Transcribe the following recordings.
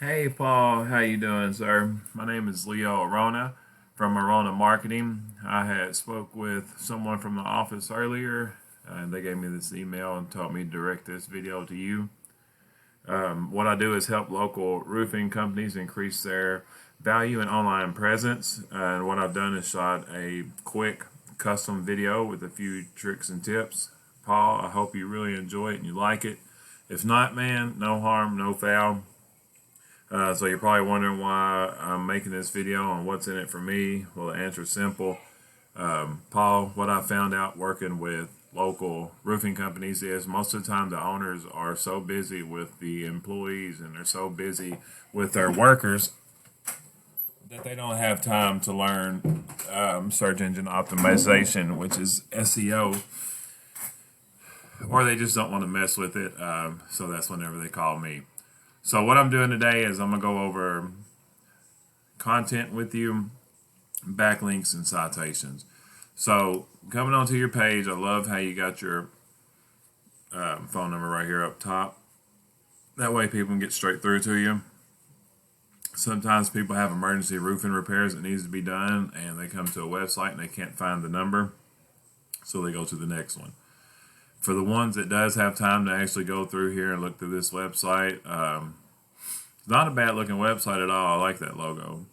Hey Paul, how you doing, sir? My name is Leo Arona from Arona Marketing. I had spoke with someone from the office earlier, and they gave me this email and told me to direct this video to you. What I do is help local roofing companies increase their value and online presence. And what I've done is shot a quick custom video with a few tricks and tips. Paul, I hope you really enjoy it and you like it. If not, man, no harm, no foul. So you're probably wondering why I'm making this video and what's in it for me. Well, the answer is simple. Paul, what I found out working with local roofing companies is most of the time the owners are so busy with the employees and they're so busy with their workers that they don't have time to learn search engine optimization, which is SEO, or they just don't want to mess with it. So that's whenever they call me. So what I'm doing today is I'm going to go over content with you, backlinks, and citations. So coming onto your page, I love how you got your phone number right here up top. That way people can get straight through to you. Sometimes people have emergency roofing repairs that needs to be done, and they come to a website and they can't find the number, so they go to the next one. For the ones that does have time to actually go through here and look through this website, it's not a bad looking website at all. I like that logo.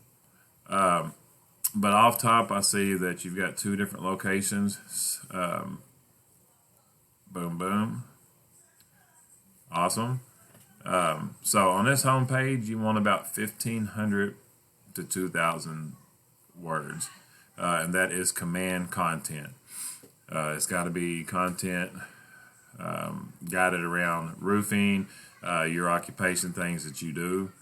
But off top, I see that you've got two different locations. Boom, boom. Awesome. So on this home page, you want about 1,500 to 2,000 words. And that is command content. It's got to be content guided around roofing, your occupation, things that you do.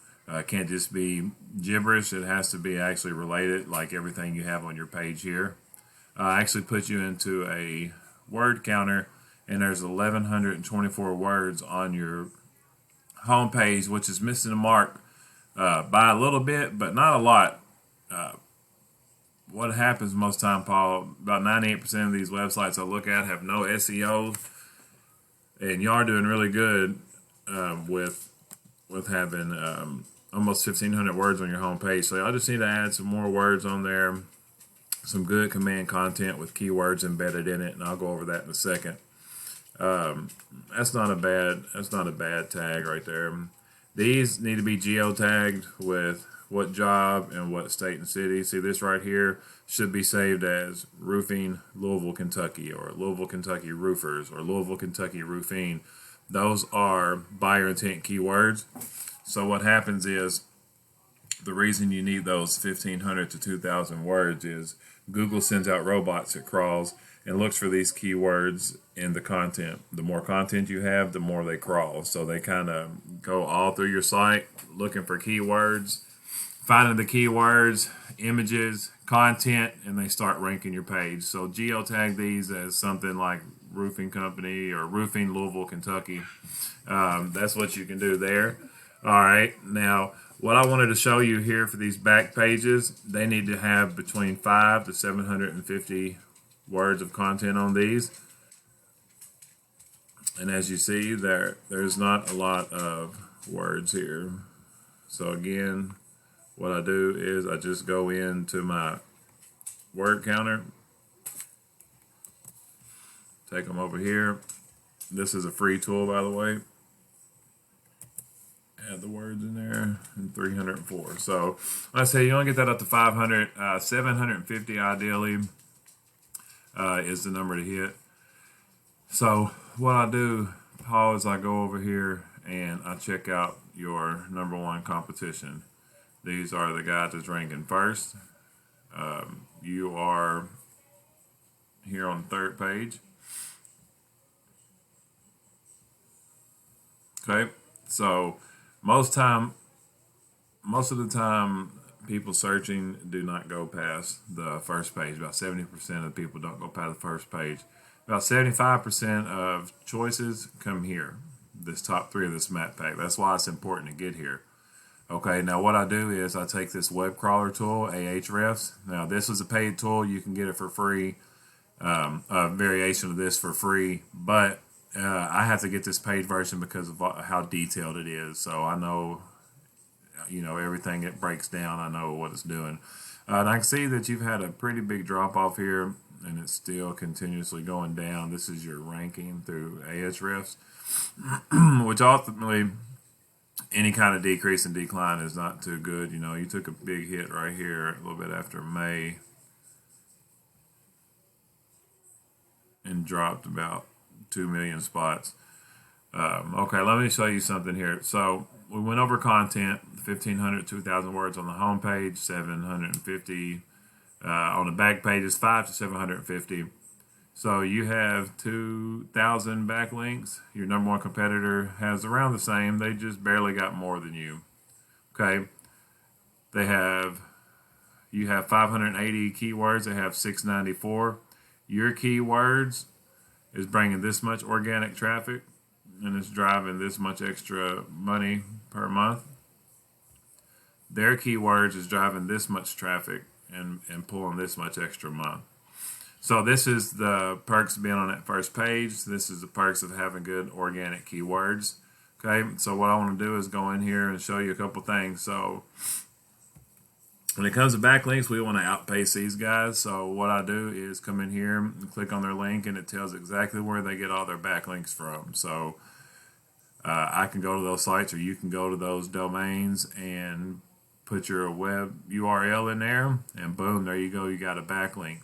Can't just be gibberish. It has to be actually related, like everything you have on your page here. I actually put you into a word counter, and there's 1,124 words on your home page, which is missing the mark by a little bit, but not a lot. What happens most time, Paul, about 98% of these websites I look at have no SEO, and you are doing really good with having almost 1,500 words on your home page. So I just need to add some more words on there, some good command content with keywords embedded in it, and I'll go over that in a second. That's not a bad tag right there. These need to be geotagged with what job and what state and city. See, this right here should be saved as roofing Louisville, Kentucky, or Louisville, Kentucky roofers, or Louisville, Kentucky roofing. Those are buyer intent keywords. So what happens is the reason you need those 1,500 to 2,000 words is Google sends out robots that crawls and looks for these keywords in the content. The more content you have, the more they crawl. So they kind of go all through your site looking for keywords, finding the keywords, images, content, and they start ranking your page. So geotag these as something like roofing company or roofing Louisville, Kentucky. That's what you can do there. All right, now what I wanted to show you here for these back pages, they need to have between 5 to 750 words of content on these. And as you see, there's not a lot of words here. So again, what I do is I just go into my word counter, take them over here. This is a free tool, by the way. Add the words in there, and 304. So I say you only get that up to 500, 750 ideally is the number to hit. So what I do, Paul, is I go over here and I check out your number one competition. These are the guys that's ranking first. You are here on the third page. Okay, so most of the time, people searching do not go past the first page. About 70% of the people don't go past the first page. About 75% of choices come here, this top three of this map pack. That's why it's important to get here. Okay, now what I do is I take this web crawler tool, Ahrefs. Now this is a paid tool. You can get it for free, a variation of this for free, but I have to get this paid version because of how detailed it is. So I know everything it breaks down, I know what it's doing. And I can see that you've had a pretty big drop off here, and it's still continuously going down. This is your ranking through Ahrefs, which ultimately any kind of decrease and decline is not too good. You took a big hit right here a little bit after May and dropped about 2 million spots. Okay, let me show you something here. So we went over content, 1,500, 2,000 words on the home page, 750 on the back pages, 5 to 750. So you have 2,000 backlinks. Your number one competitor has around the same. They just barely got more than you. Okay, you have 580 keywords. They have 694. Your keywords is bringing this much organic traffic, and it's driving this much extra money per month. Their keywords is driving this much traffic and pulling this much extra month. So this is the perks of being on that first page. This is the perks of having good organic keywords. Okay, so what I want to do is go in here and show you a couple things. So when it comes to backlinks, we want to outpace these guys. So what I do is come in here and click on their link, and it tells exactly where they get all their backlinks from. So I can go to those sites, or you can go to those domains and put your web URL in there, and boom, there you go, you got a backlink.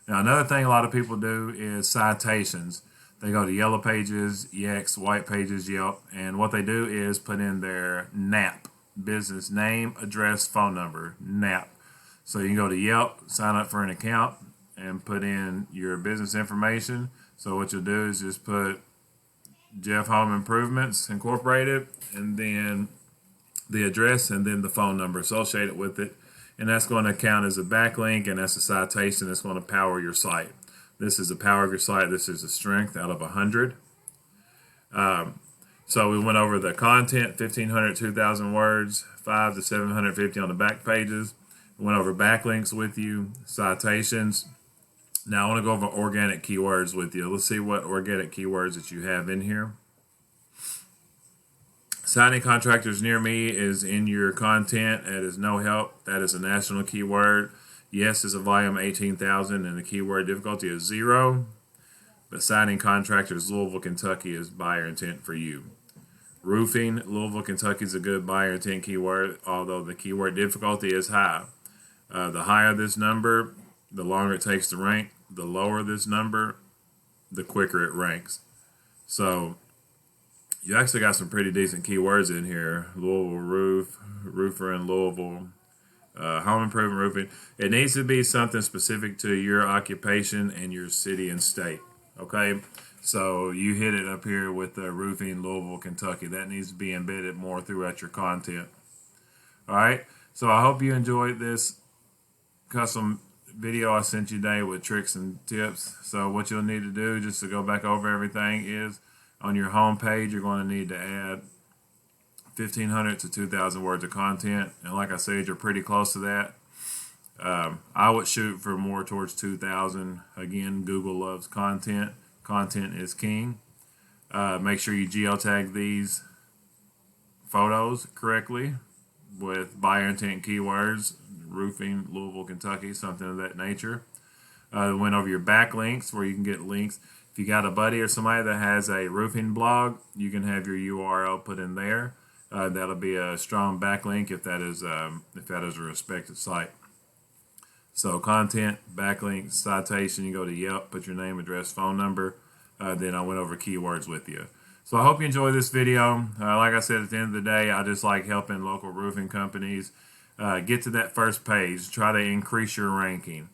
Now, another thing a lot of people do is citations. They go to Yellow Pages, Yext, White Pages, Yelp, and what they do is put in their NAP, business name, address, phone number, NAP. So you can go to Yelp, sign up for an account, and put in your business information. So what you'll do is just put Jeff Home Improvements Incorporated, and then the address, and then the phone number associated with it. And that's going to count as a backlink, and that's a citation that's going to power your site. This is the power of your site. This is a strength out of 100. So we went over the content, 1,500, 2,000 words, 5 to 750 on the back pages. We went over backlinks with you, citations. Now I want to go over organic keywords with you. Let's see what organic keywords that you have in here. Signing contractors near me is in your content. It is no help. That is a national keyword. Yes is a volume 18,000, and the keyword difficulty is 0. But signing contractors Louisville, Kentucky is buyer intent for you. Roofing Louisville, Kentucky is a good buyer intent keyword, although the keyword difficulty is high. The higher this number, the longer it takes to rank. The lower this number, the quicker it ranks. So you actually got some pretty decent keywords in here. Louisville roof, roofer in Louisville, home improvement roofing. It needs to be something specific to your occupation and your city and state. Okay, so you hit it up here with the roofing Louisville, Kentucky. That needs to be embedded more throughout your content. All right, so I hope you enjoyed this custom video I sent you today with tricks and tips. So what you'll need to do, just to go back over everything, is on your home page, you're going to need to add 1,500 to 2,000 words of content. And like I said, you're pretty close to that. I would shoot for more towards 2,000. Again, Google loves content. Content is king. Make sure you geotag these photos correctly with buyer intent keywords, roofing, Louisville, Kentucky, something of that nature. Went over your backlinks where you can get links. If you got a buddy or somebody that has a roofing blog, you can have your URL put in there. That'll be a strong backlink if that is a respected site. So content, backlink, citation, you go to Yelp, put your name, address, phone number. Then I went over keywords with you. So I hope you enjoy this video. Like I said, at the end of the day, I just like helping local roofing companies get to that first page. Try to increase your ranking.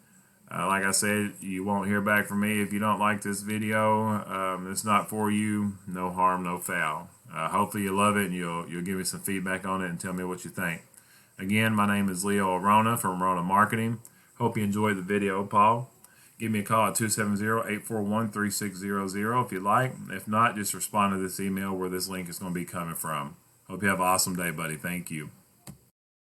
Like I said, you won't hear back from me if you don't like this video. It's not for you. No harm, no foul. Hopefully you love it, and you'll give me some feedback on it and tell me what you think. Again, my name is Leo Arona from Arona Marketing. Hope you enjoyed the video, Paul. Give me a call at 270-841-3600 if you like. If not, just respond to this email where this link is going to be coming from. Hope you have an awesome day, buddy. Thank you.